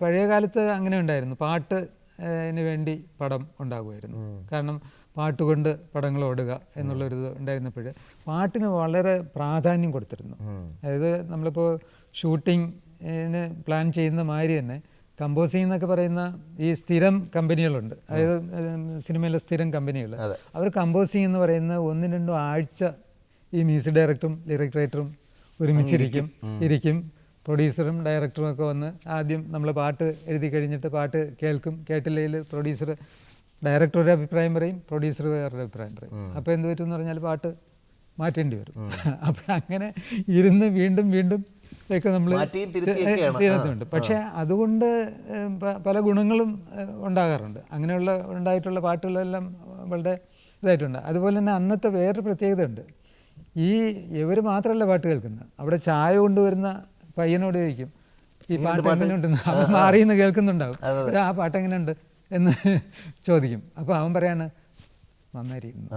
പഴയ കാലത്ത് അങ്ങനെ ഉണ്ടായിരുന്നു. പാട്ടിന് വേണ്ടി പടം ഉണ്ടാകുമായിരുന്നു. കാരണം പാട്ടുകൊണ്ട് പടങ്ങൾ ഓടുക എന്നുള്ളൊരിത് ഉണ്ടായിരുന്നപ്പോൾ പാട്ടിന് വളരെ പ്രാധാന്യം കൊടുത്തിരുന്നു. അതായത് നമ്മളിപ്പോൾ ഷൂട്ടിങ്ങിന് പ്ലാൻ ചെയ്യുന്ന മാതിരി തന്നെ കമ്പോസിംഗ് എന്നൊക്കെ പറയുന്ന ഈ സ്ഥിരം കമ്പനികളുണ്ട്. അതായത് സിനിമയിലെ സ്ഥിരം കമ്പനികൾ, അവർ കമ്പോസിംഗ് എന്ന് പറയുന്ന 1-2 ആഴ്ച ഈ മ്യൂസിക് ഡയറക്ടറും ലിറിക് റൈറ്ററും ഒരുമിച്ചിരിക്കും. പ്രൊഡ്യൂസറും ഡയറക്ടറും ഒക്കെ വന്ന് ആദ്യം നമ്മൾ പാട്ട് എഴുതി കഴിഞ്ഞിട്ട് പാട്ട് കേട്ടില്ലെങ്കിൽ പ്രൊഡ്യൂസർ, ഡയറക്ടർ ഒരു അഭിപ്രായം പറയും, പ്രൊഡ്യൂസർ വേറൊരു അഭിപ്രായം പറയും. അപ്പോൾ എന്ത് പറ്റുമെന്ന് പറഞ്ഞാൽ പാട്ട് മാറ്റേണ്ടി വരും. അപ്പം അങ്ങനെ ഇരുന്ന് വീണ്ടും ഒക്കെ നമ്മൾ ചെയ്യുന്നുണ്ട്. പക്ഷേ അതുകൊണ്ട് പല ഗുണങ്ങളും ഉണ്ടാകാറുണ്ട്. അങ്ങനെയുള്ള ഉണ്ടായിട്ടുള്ള പാട്ടുകളെല്ലാം വളരെ ഇതായിട്ടുണ്ട്. അതുപോലെ തന്നെ അന്നത്തെ വേറൊരു പ്രത്യേകത ഉണ്ട്. ഇവർ മാത്രമല്ല പാട്ട് കേൾക്കുന്നത്, അവിടെ ചായ കൊണ്ടുവരുന്ന പയ്യനോട് ചോദിക്കും ഈ പാട്ട് എങ്ങനെയുണ്ടെന്ന്. അവൻ മാറിയെന്ന് കേൾക്കുന്നുണ്ടാവും, ആ പാട്ട് എങ്ങനെയുണ്ട് എന്ന് ചോദിക്കും. അപ്പോൾ അവൻ പറയാണ് നന്നായിരിക്കുന്നു.